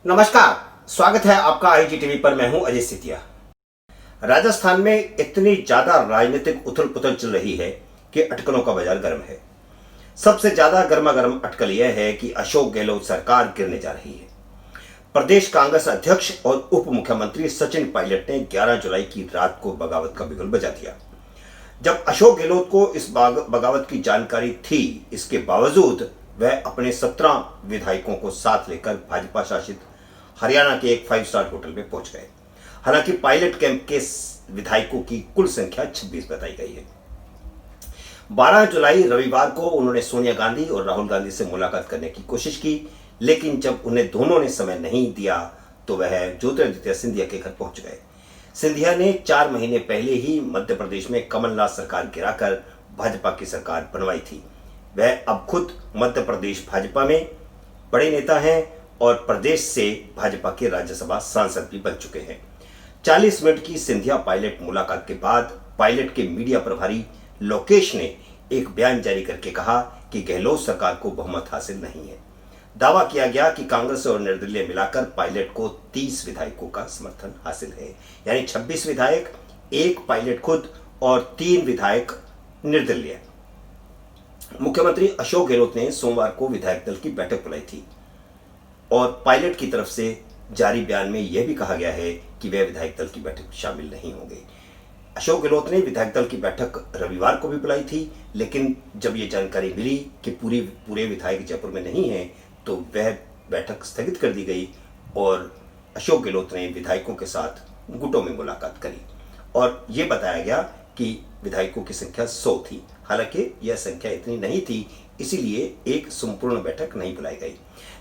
नमस्कार, स्वागत है आपका आईजी टीवी पर। मैं हूं अजय सिथिया। राजस्थान में इतनी ज्यादा राजनीतिक उथल पुथल चल रही है कि अटकलों का बाजार गर्म है। सबसे ज्यादा गर्मा गर्म अटकल यह है कि अशोक गहलोत सरकार गिरने जा रही है। प्रदेश कांग्रेस अध्यक्ष और उप मुख्यमंत्री सचिन पायलट ने 11 जुलाई की रात को बगावत का बिगुल बजा दिया। जब अशोक गहलोत को इस बगावत की जानकारी थी, इसके बावजूद वह अपने 17 विधायकों को साथ लेकर भाजपा शासित हरियाणा के एक 5 स्टार होटल में पहुंच गए। हालांकि पायलट कैंप के विधायकों की कुल संख्या 26 बताई गई है। 12 जुलाई रविवार को उन्होंने सोनिया गांधी और राहुल गांधी से मुलाकात करने की कोशिश की, लेकिन जब उन्हें दोनों ने समय नहीं दिया तो वह ज्योतिरादित्य सिंधिया के घर पहुंच गए। सिंधिया ने 4 महीने पहले ही मध्य प्रदेश में कमलनाथ सरकार गिराकर भाजपा की सरकार बनवाई थी। वह अब खुद मध्य प्रदेश भाजपा में बड़े नेता हैं और प्रदेश से भाजपा के राज्यसभा सांसद भी बन चुके हैं। 40 मिनट की सिंधिया पायलट मुलाकात के बाद पायलट के मीडिया प्रभारी लोकेश ने एक बयान जारी करके कहा कि गहलोत सरकार को बहुमत हासिल नहीं है। दावा किया गया कि कांग्रेस और निर्दलीय मिलाकर पायलट को 30 विधायकों का समर्थन हासिल है, यानी 26 विधायक, 1 पायलट खुद और 3 विधायक निर्दलीय। मुख्यमंत्री अशोक गहलोत ने सोमवार को विधायक दल की बैठक बुलाई थी और पायलट की तरफ से जारी बयान में यह भी कहा गया है कि वे विधायक दल की बैठक में शामिल नहीं होंगे। अशोक गहलोत ने विधायक दल की बैठक रविवार को भी बुलाई थी, लेकिन जब यह जानकारी मिली कि पूरे विधायक जयपुर में नहीं हैं, तो वह बैठक स्थगित कर दी गई और अशोक गहलोत ने विधायकों के साथ गुटों में मुलाकात करी और यह बताया गया कि विधायकों की संख्या 100 थी। हालांकि यह संख्या इतनी नहीं थी, इसीलिए एक संपूर्ण बैठक नहीं बुलाई गई।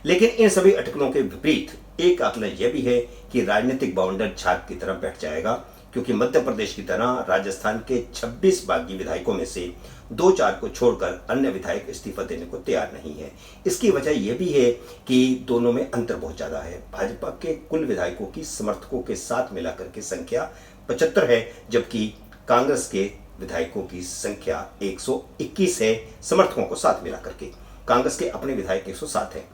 लेकिन इन सभी अटकलों के विपरीत एक आकलन यह भी है कि राजनीतिक बाउंडर झाग की तरफ बैठ जाएगा, क्योंकि मध्य प्रदेश की तरह राजस्थान के 26 बागी विधायकों में से 2-4 को छोड़कर अन्य विधायक इस्तीफा देने को तैयार नहीं है। इसकी वजह यह भी है कि दोनों में अंतर बहुत ज्यादा है। भाजपा के कुल विधायकों की समर्थकों के साथ मिलाकर के संख्या 75 है, जबकि कांग्रेस के विधायकों की संख्या 121 है। समर्थकों को साथ मिलाकर के कांग्रेस के अपने विधायक 107 हैं।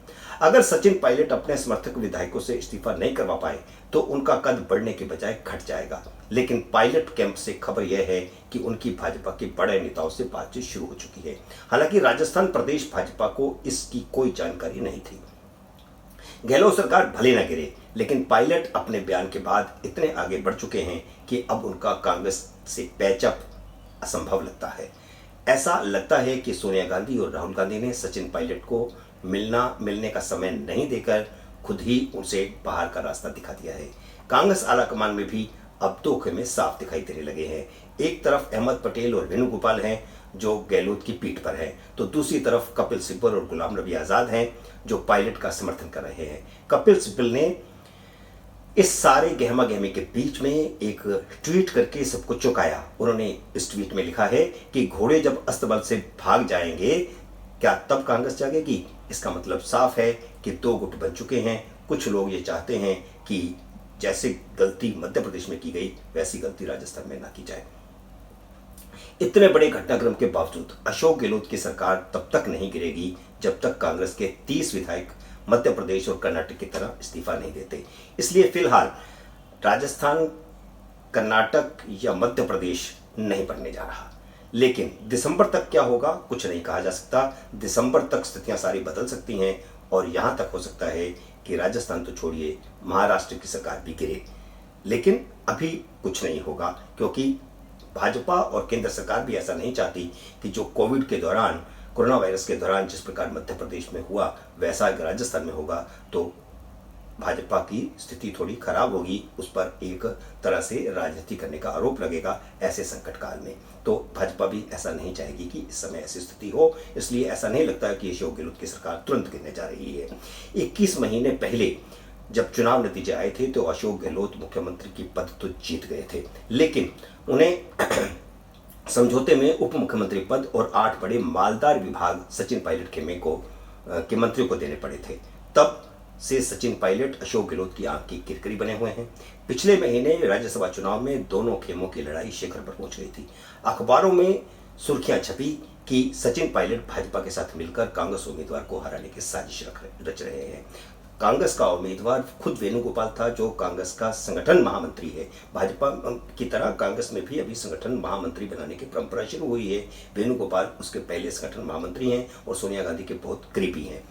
अगर सचिन पायलट अपने समर्थक विधायकों से इस्तीफा नहीं करवा पाए तो उनका कद बढ़ने के बजाय घट जाएगा। लेकिन पायलट कैंप से खबर यह है कि उनकी भाजपा के बड़े नेताओं से बातचीत शुरू हो चुकी है। हालांकि राजस्थान प्रदेश भाजपा को इसकी कोई जानकारी नहीं थी। गहलोत सरकार भले न गिरे, लेकिन पायलट अपने बयान के बाद इतने आगे बढ़ चुके हैं कि अब उनका कांग्रेस से पैचअप असंभव लगता है। ऐसा लगता है कि सोनिया गांधी और राहुल गांधी ने सचिन पायलट को मिलने का समय नहीं देकर खुद ही उनसे बाहर का रास्ता दिखा दिया है। कांग्रेस आलाकमान में भी अब दो खेमे साफ दिखाई देने लगे हैं। एक तरफ अहमद पटेल और वेणुगोपाल हैं जो गहलोत की पीठ पर हैं, तो दूसरी तरफ कपिल सिब्बल और गुलाम नबी आजाद हैं जो पायलट का समर्थन कर रहे हैं। कपिल सिब्बल ने इस सारे गहमा गहमी के बीच में एक ट्वीट करके सबको चौंकाया। उन्होंने इस ट्वीट में लिखा है कि घोड़े जब अस्तबल से भाग जाएंगे, क्या तब कांग्रेस जागेगी? इसका मतलब साफ है कि 2 गुट बन चुके हैं। कुछ लोग ये चाहते हैं कि जैसे गलती मध्य प्रदेश में की गई, वैसी गलती राजस्थान में ना की जाए। इतने बड़े घटनाक्रम के बावजूद अशोक गहलोत की सरकार तब तक नहीं गिरेगी जब तक कांग्रेस के 30 विधायक मध्य प्रदेश और कर्नाटक की तरह इस्तीफा नहीं देते। इसलिए फिलहाल राजस्थान, कर्नाटक या मध्य प्रदेश नहीं बनने जा रहा। लेकिन दिसंबर तक क्या होगा कुछ नहीं कहा जा सकता। दिसंबर तक स्थितियां सारी बदल सकती हैं और यहां तक हो सकता है कि राजस्थान तो छोड़िए, महाराष्ट्र की सरकार भी गिरे। लेकिन अभी कुछ नहीं होगा, क्योंकि भाजपा और केंद्र सरकार भी ऐसा नहीं चाहती कि जो कोविड के दौरान, कोरोना वायरस के दौरान जिस प्रकार मध्य प्रदेश में हुआ, वैसा अगर राजस्थान में होगा तो भाजपा की स्थिति थोड़ी खराब होगी। उस पर एक तरह से राजनीति करने का आरोप लगेगा ऐसे संकट काल में। तो भाजपा भी ऐसा नहीं चाहेगी कि इस समय ऐसी स्थिति हो। इसलिए ऐसा नहीं लगता है कि अशोक गहलोत की सरकार तुरंत गिरने जा रही है। 21 महीने पहले जब चुनाव नतीजे आए थे तो अशोक गहलोत मुख्यमंत्री की पद तो जीत गए थे, लेकिन उन्हें समझौते में उप मुख्यमंत्री पद और 8 बड़े मालदार विभाग सचिन पायलट के मंत्रियों को देने पड़े थे। तब से सचिन पायलट अशोक गहलोत की आंख की किरकिरी बने हुए हैं। पिछले महीने राज्यसभा चुनाव में दोनों खेमों की लड़ाई शिखर पर पहुंच गई थी। अखबारों में सुर्खियां छपी कि सचिन पायलट भाजपा के साथ मिलकर कांग्रेस उम्मीदवार को हराने की साजिश रच रहे हैं। कांग्रेस का उम्मीदवार खुद वेणुगोपाल था, जो कांग्रेस का संगठन महामंत्री है। भाजपा की तरह कांग्रेस में भी अभी संगठन महामंत्री बनाने की परंपरा शुरू हुई है। वेणुगोपाल उसके पहले संगठन महामंत्री हैं और सोनिया गांधी के बहुत करीबी हैं।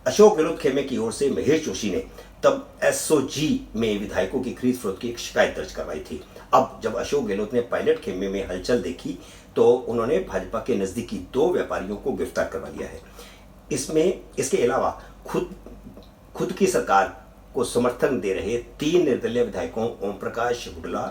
अशोक गहलोत खेमे की ओर से महेश जोशी ने तब एसओजी में विधायकों की खरीद फरोख्त की एक शिकायत दर्ज करवाई थी। अब जब अशोक गहलोत ने पायलट खेमे में हलचल देखी तो उन्होंने भाजपा के नजदीकी 2 व्यापारियों को गिरफ्तार करवा लिया है। इसके अलावा खुद की सरकार को समर्थन दे रहे 3 निर्दलीय विधायकों ओम प्रकाश हुडला,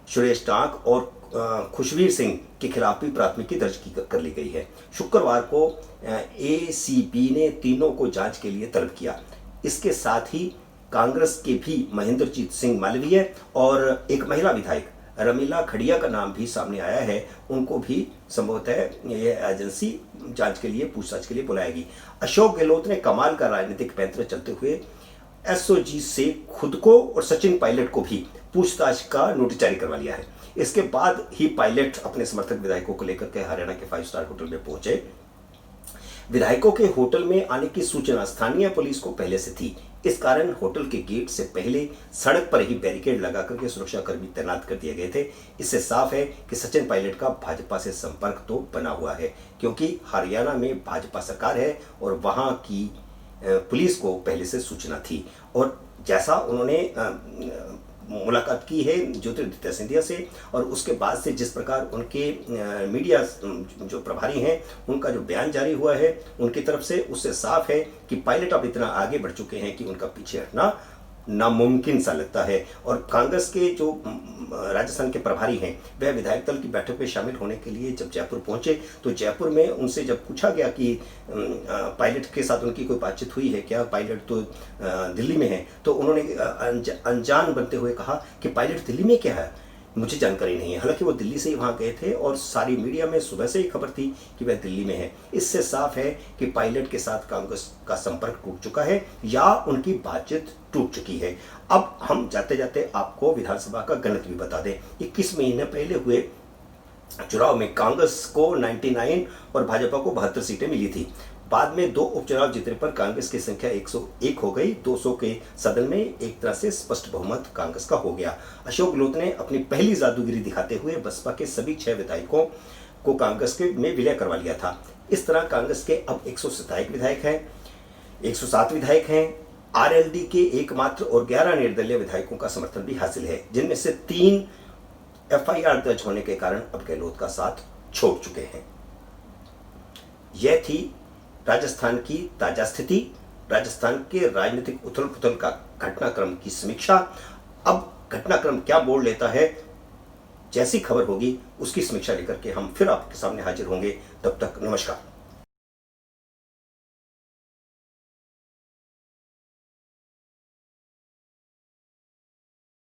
सुरेश टांक और खुशवीर सिंह के खिलाफ भी प्राथमिकी दर्ज कर ली गई है। शुक्रवार को एसीबी ने तीनों को जांच के लिए तलब किया। इसके साथ ही कांग्रेस के भी महेंद्रजीत सिंह मालवीय और एक महिला विधायक रमीला खड़िया का नाम भी सामने आया है। उनको भी संभवतः यह एजेंसी जांच के लिए, पूछताछ के लिए बुलाएगी। अशोक गहलोत ने कमाल का राजनीतिक पैंतरा चलते हुए एसओजी से खुद को और सचिन पायलट को भी पूछताछ का नोटिस जारी करवा लिया है। इसके बाद ही पायलट अपने समर्थक विधायकों को लेकर के हरियाणा के 5 स्टार होटल में पहुंचे। विधायकों के होटल में आने की सूचना स्थानीय पुलिस को पहले से थी। इस कारण होटल के गेट से पहले सड़क पर ही बैरिकेड लगाकर के सुरक्षा कर्मी तैनात कर दिए गए थे। इससे साफ है कि सचिन पायलट का भाजपा से संपर्क तो बना हुआ है, क्योंकि हरियाणा में भाजपा सरकार है और वहां की पुलिस को पहले से सूचना थी। और जैसा उन्होंने मुलाकात की है ज्योतिरादित्य सिंधिया से और उसके बाद से जिस प्रकार उनके मीडिया जो प्रभारी हैं उनका जो बयान जारी हुआ है उनकी तरफ से, उससे साफ है कि पायलट अब इतना आगे बढ़ चुके हैं कि उनका पीछे हटना नामुमकिन सा लगता है। और कांग्रेस के जो राजस्थान के प्रभारी हैं वह विधायक दल की बैठक में शामिल होने के लिए जब जयपुर पहुंचे तो जयपुर में उनसे जब पूछा गया कि पायलट के साथ उनकी कोई बातचीत हुई है क्या, पायलट तो दिल्ली में है, तो उन्होंने अनजान बनते हुए कहा कि पायलट दिल्ली में क्या है, मुझे जानकारी नहीं है। हालांकि वो दिल्ली से ही वहां गए थे और सारी मीडिया में सुबह से ही खबर थी कि वह दिल्ली में है। इससे साफ है कि पायलट के साथ कांग्रेस का संपर्क टूट चुका है या उनकी बातचीत टूट चुकी है। अब हम जाते जाते आपको विधानसभा का गणित भी बता दें। 21 महीने पहले हुए चुनाव में कांग्रेस को 99 और भाजपा को 72 सीटें मिली थी। बाद में 2 उपचुनाव जीतने पर कांग्रेस की संख्या 101 हो गई। 200 के सदन में एक तरह से स्पष्ट बहुमत कांग्रेस का हो गया। अशोक गहलोत ने अपनी पहली जादूगिरी दिखाते हुए बसपा के सभी 6 विधायकों को कांग्रेस के में विलय करवा लिया था। इस तरह कांग्रेस के अब 127 विधायक हैं, 107 विधायक हैं। आरएलडी के एकमात्र और 11 निर्दलीय विधायकों का समर्थन भी हासिल है, जिनमें से 3 एफआईआर दर्ज होने के कारण अब गहलोत का साथ छोड़ चुके हैं। यह थी राजस्थान की ताजा स्थिति, राजस्थान के राजनीतिक उथल पुथल का घटनाक्रम की समीक्षा। अब घटनाक्रम क्या मोड़ लेता है, जैसी खबर होगी उसकी समीक्षा लेकर के हम फिर आपके सामने हाजिर होंगे। तब तक नमस्कार।